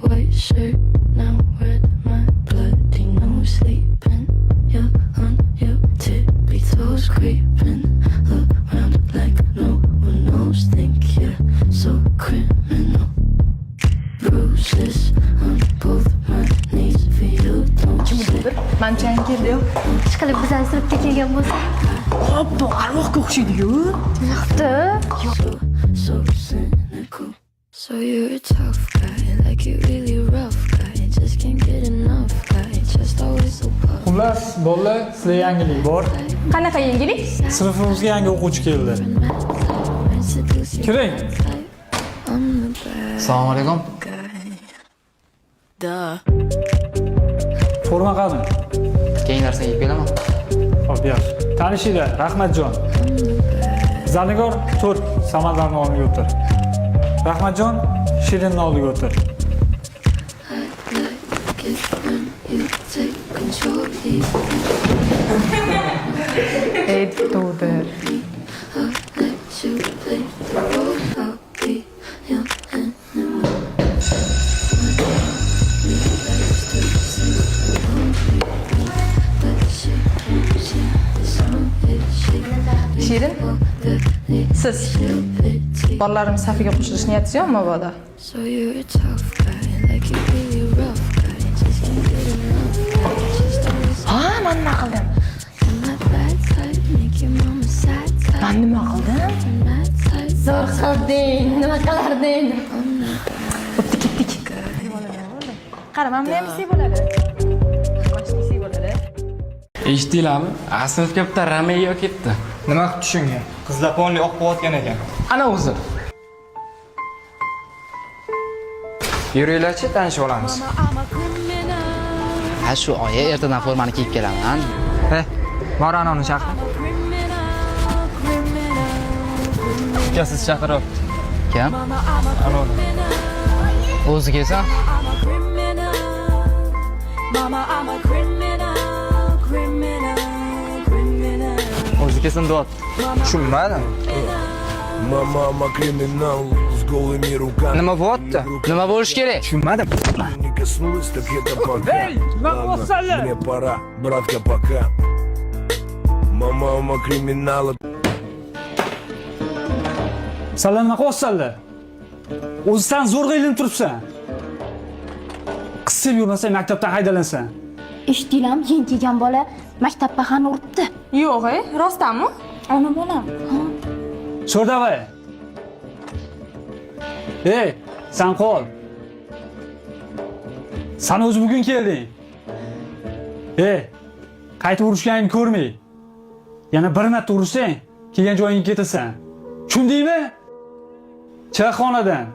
white shirt now red, my bloody nose sleeping. You're on your tippy toes, creeping around like no one knows. Think you're so criminal. Bruises on both my knees for you. Don't slip. Manchang keldi-yu. Ishqilib bizani sinfga kelgan bo'lsa. Hoppa, arvohga o'xshaydi-yu. Yo'qdi. So cynical. So you're a tough guy, like you really rough guy. Just can't get enough guy. Just always so puffed. Xullas, bolalar, sizga yangilik bor. Qanaqa yangilik? Sinfimizga yangi o'quvchi keldi. Kiring. Assalomu alaykum. Forma qani? Keyin narsa yeb kelaman. Xo'p, yaxshi. Tanishinglar, Rahmatjon. Zanigor 4 Samarqandning oldiga o'tir. Rahmatjon, Shirinning oldiga o'tir. Ey, to'g'ri. Shirin, siz bolalarimiz safiga qo'shilish niyatingiz yo'qmi mabodo? So you're a tough guy, like you really rough guy. Just can't get enough guy. Just always Ha, men nima qildim? on that bad side, make your mama sad side. Men nima qildim? On that side, Zo'r qilding. Nima qilarding? O'tdi ketdik. Qara, mana bu ham C bo'ladi. Mana shu C bo'ladi. Eshitdinglarmi? Sinfga bitta Romeo ketdi. Nima qilib tushunga? Qizlar polni oqib qo'yotgan ekan. Ana o'zi. Yuringlarchi, tanishib olamiz. Ha shu oyi ertadan formani kiyib kelaman. Bor anoni chaqir. Ukasiz chaqirib. Kim? Anoni. O'zi kelsa? O'zi kelsin dod. Tushunmadim. Mama, I'm a criminal с голыми руками. Nima bo'lyapti? Nima bo'lish kerak? Tushunmadim. Не коснулась, так это пока. Эй, nima qilyapsanlar? Мне пора, братка, пока. Mama, I'm a criminal. Sizlar nima qilyapsanlar? O'zisan zo'rg'a ilinib turibsan. Qisib yurmasang maktabdan haydalansan. Eshitdinglarmi? Yeng kelgan bola maktabga ham uribdi. Yo'q, rostdanmi? Ana bolam. So'r davay. Ey, sen qol. Sen o'zi bugun kelding. Ey, qaytib urishganingni ko'rmay. Yana bir marta ursang, kelgan joyingga ketasan. Tushundingmi? Chiq xonadan.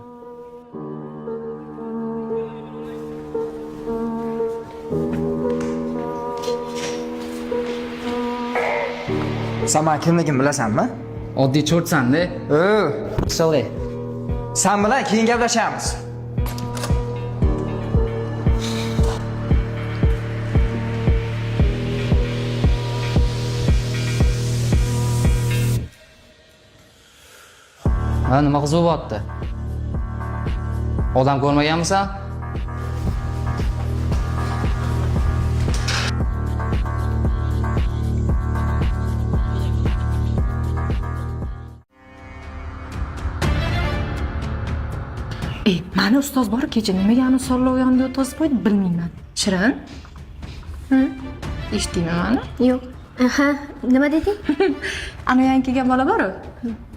Sen men kimligimni bilasanmi? Oddiy cho'rtsan-da. Sorry. Sen bilan keyin gaplashamiz. Ha, nima qiziq bo'lyapti? Odam ko'rmaganmisan? Mani ustoz bor kecha nimaga uni sollov yonida o'tkazib qo'ydi bilmayman. Shirin? Eshitdingmi mani? Yo'q. Aha, nima deding? Ana yangi kelgan bola bor-ku.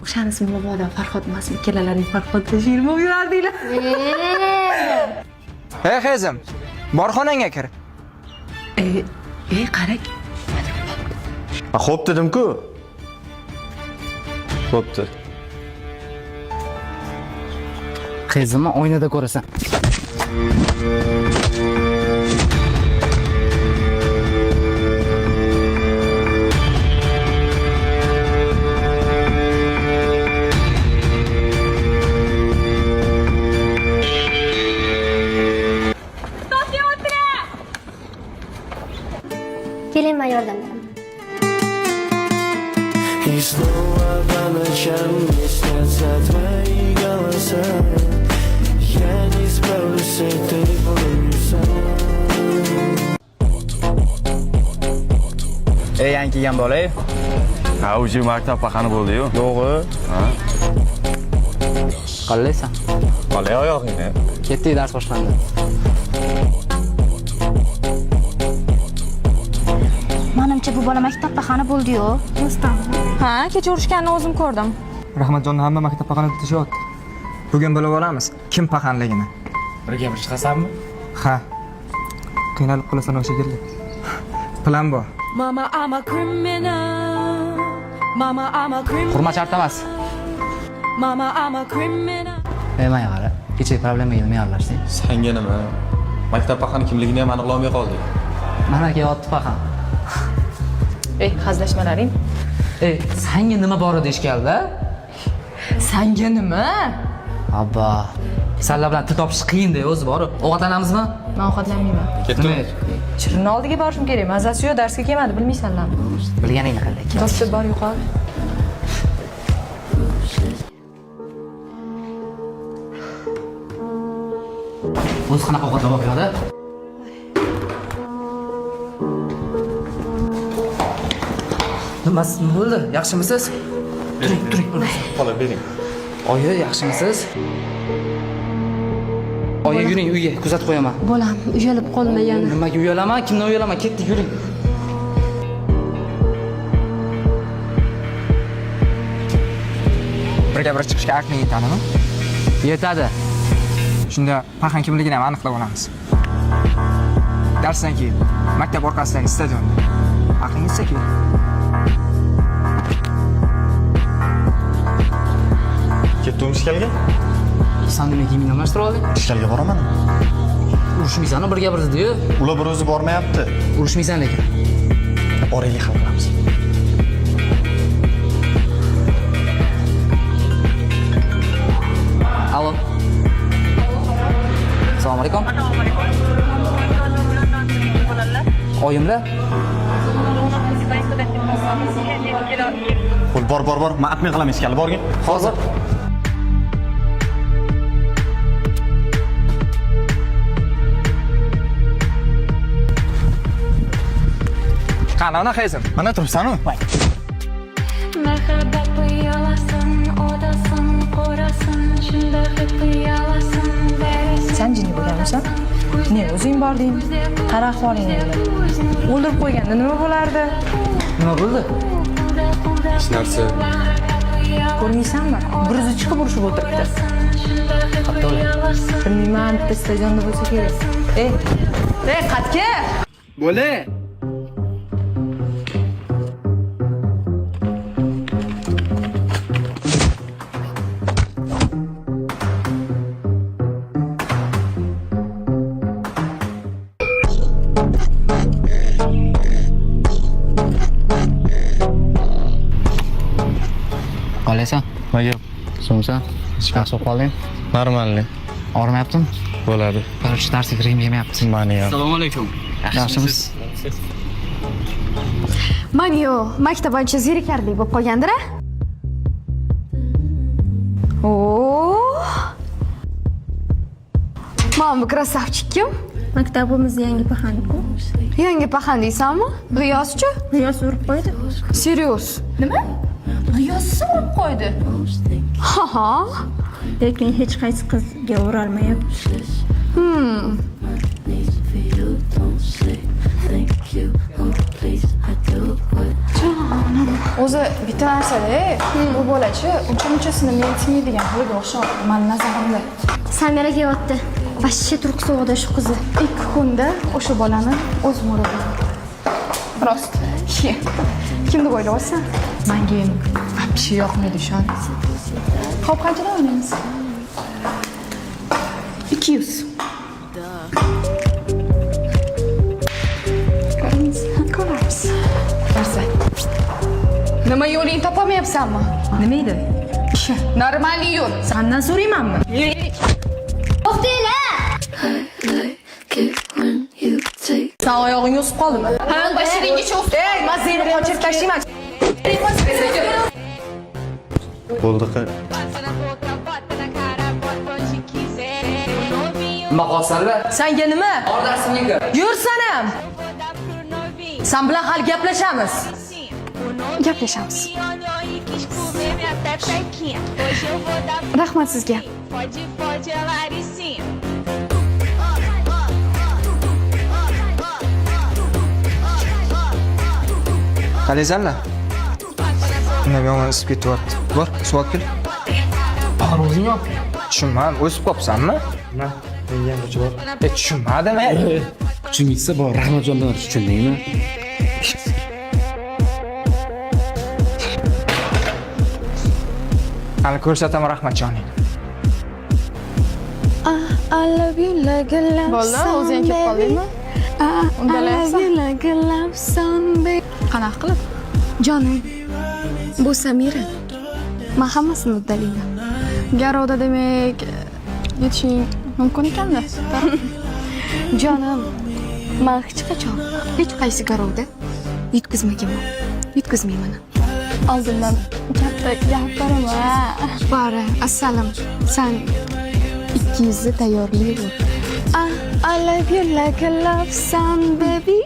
O'shani ismi mabodo Farhod emasmi? Kelalaring Farhod Shirin bo'lib yurardinglar. Hey qizim, bor xonangga kir. Qara. Xo'p dedim-ku. Xo'pti. Qizimni oynada ko'rasan. Keling, men yordam beraman. И снова по ночам мне снятся твои голоса. Я не справлюсь с этой yangi kelgan bola-yu. Ha, o'zi maktab paqani bo'ldi-yu. Yo'g'i. Qalaysan? Qalay oyog'ingni? Ketdik, dars boshlandi. Menimcha bu bola maktab pahani bo'ldi-yu. Ha, kecha urishganini o'zim ko'rdim. Rahmatjonni hamma maktab paqani deyapti. Bugun bilib olamiz kim paqanligini. Birga bir chiqasanmi? Ha. Qiynalib qolasan o'sha yerda. Plan bor. Mama, I'm a criminal. Mama, I'm a criminal. Hurmat shart emas. Mama, I'm a criminal. Menga qara. Kecha problemaga nima aralashding? Senga nima? Maktab paqani kimligini ham aniqlamay qoldik. Mana kelyapti paxan. Hazlashmalaring. Senga nima bor edi ishkalda? Senga nima? Abba. Sanlar bilan til topish qiyin-da, o'zi bor. Ovqatlanamizmi? Men ovqatlanmayman. Ketdim. Shirinni oldiga borishim kerak. Mazasi yo'q, darsga kelmadi, bilmaysanlarmi? Bilganingni qildik. Do'stlar bor yuqori. O'zi qanaqa ovqatlab qo'yadi? Nima bo'ldi? Yaxshimisiz? Turing. Qo'la bering. Oyi, yaxshimisiz? Oyi, yuring uyga, kuzatib qo'yaman. Bolam uyalib qolma yana. Nimaga uyalaman? Kimdan uyalaman? Ketdik, yuring. Birga bir chiqishga aqling yetadimi? Yetadi. Shunda paqan kimligini ham aniqlab olamiz. Darsdan keyin maktab orqasidagi stadionda. Aqling yetsa keyin. Ketdim ishkalga? Sen nima kiyimingni almashtira olding? Ishkalga boraman. Urushmaysan, birga bir dedi-yu. Ular bir o'zi bormayapti. Urushmaysan lekin. Oraylik hal qilamiz. Alo. Assalomu alaykum. Oyimlar? Qo'l bor. Men atmay qilaman ishkalni borgin. Hozir. Qanona qizim? Mana turibsan-ku? Marhabat piyolasin, odasin, qo'rasin, shunda piyolasin, berasin. Sen jinni bo'lganmisan? Ne, o'zing bording. Qara ahvolingni. O'ldirib qo'yganda nima bo'lardi? Nima bo'ldi? Hech narsa. Ko'rmaysanmi? Bir o'zi chiqib urushib o'tiribdi. Bilmayman, bitta stadionda bo'lsa kerak. Qatga! Bo'li. Qalaysan? Nega? So'ngsan? Yaxshi qolding? Normalniy. Og'rimayaptimi? Bo'ladi. Qarshi darsga kirim yemayapti. Mani ham. Assalomu alaykum. Yaxshimisiz? Manyo, maktab ancha zerikarli bo'lib qolgandir-a? Mana bu krasavchik kim? Maktabimizda yangi paxan-ku. Yangi paxan deysanmi? Riyozchi? Riyoz urib qo'ydi. Serios. Nima? Riyozsiz urib qo'ydi. Ha. Lekin hech qaysi qizga urolmayapti. O'zi bitta narsa-da, bu bolachi uncha-munchasini men tinglaydigan bolaga o'xshayapti, men nazarimda. Samira kelyapti. Vashshe turq sovuqda shu qizi. 2 kunda o'sha bolani o'zim o'raman. Rost. Kimni o'ylayapsan? Menga ham вообще yoqmaydi ishon. Xo'p, qanchadan o'ynaymiz? 200. Ko'ramiz. Narsa. Nima yo'lingni topolmayapsanmi? Nima edi? Normalniy yo'l. Sendan so'raymanmi? Sen oyog'ing o'sib qoldimi? Ha, bashiringicha o'sib. Mazani qochirib tashlayman. Bo'ldi-ku. Nima qolsanlar? Senga nima? Ordarsingga. Yursanam. Sen bilan hali gaplashamiz. gaplashamiz. Rahmat sizga. Qalizanlar? Nima yomon isib ketyapti? Bor, suv olib kel. Bor o'zing yo'q. Tushunmadim, o'sib qopsanmi? Na, menga ham bor. Tushunmadim. Kuching yetsa bor, Rahmatjonlar tushundingmi? Hali ko'rsataman Rahmatjoning. I love you like a love Bo'ldi, song, o'zing kelib qoldingmi? I love you like a love song, baby. Qanaqa qilib? Jonim, bu Samira. Men hammasini uddalayman. Garovda demak yetishing mumkin ekanda. Jonim, men hech qachon hech qaysi garovda yutqizmaganman. Yutqizmayman. Oldindan katta gapirim ha. Bora, assalom. Sen 200 tayyorlayver. I love you like a love song, baby.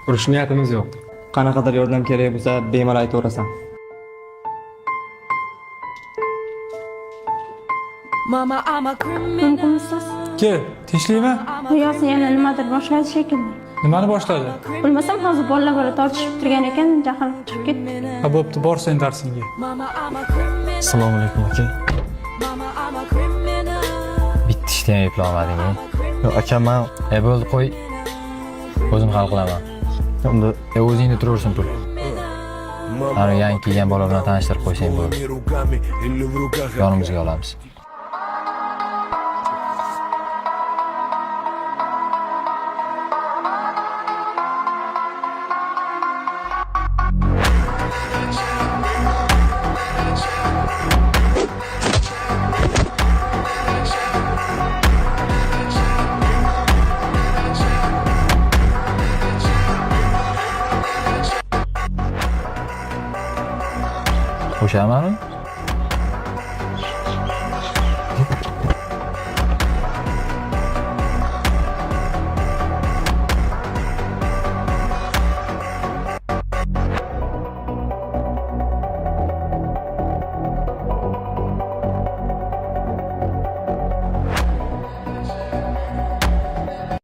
Urush niyatimiz yo'q. Qanaqadir yordam kerak bo'lsa, bemalol aytaverasan. Mumkinsiz. Kel, tinchlikmi? Niyoz yana nimadir boshladi shekilli. Nimani boshladi? Bilmasam hozir bolalar bilan tortishib turgan ekan, jahlim chiqib ketdi. Ha, bo'pti, bor sen darsingga. Assalomu alaykum aka. Bitta ishda ham eplay olmading. Yo'q, aka men Bo'ldi, qo'y. O'zim hal qilaman. unda O'zingni turaversin pul. Ana yangi kelgan bola bilan tanishtirib qo'ysang bo'ldi. Yonimizga olamiz. O'shamanu?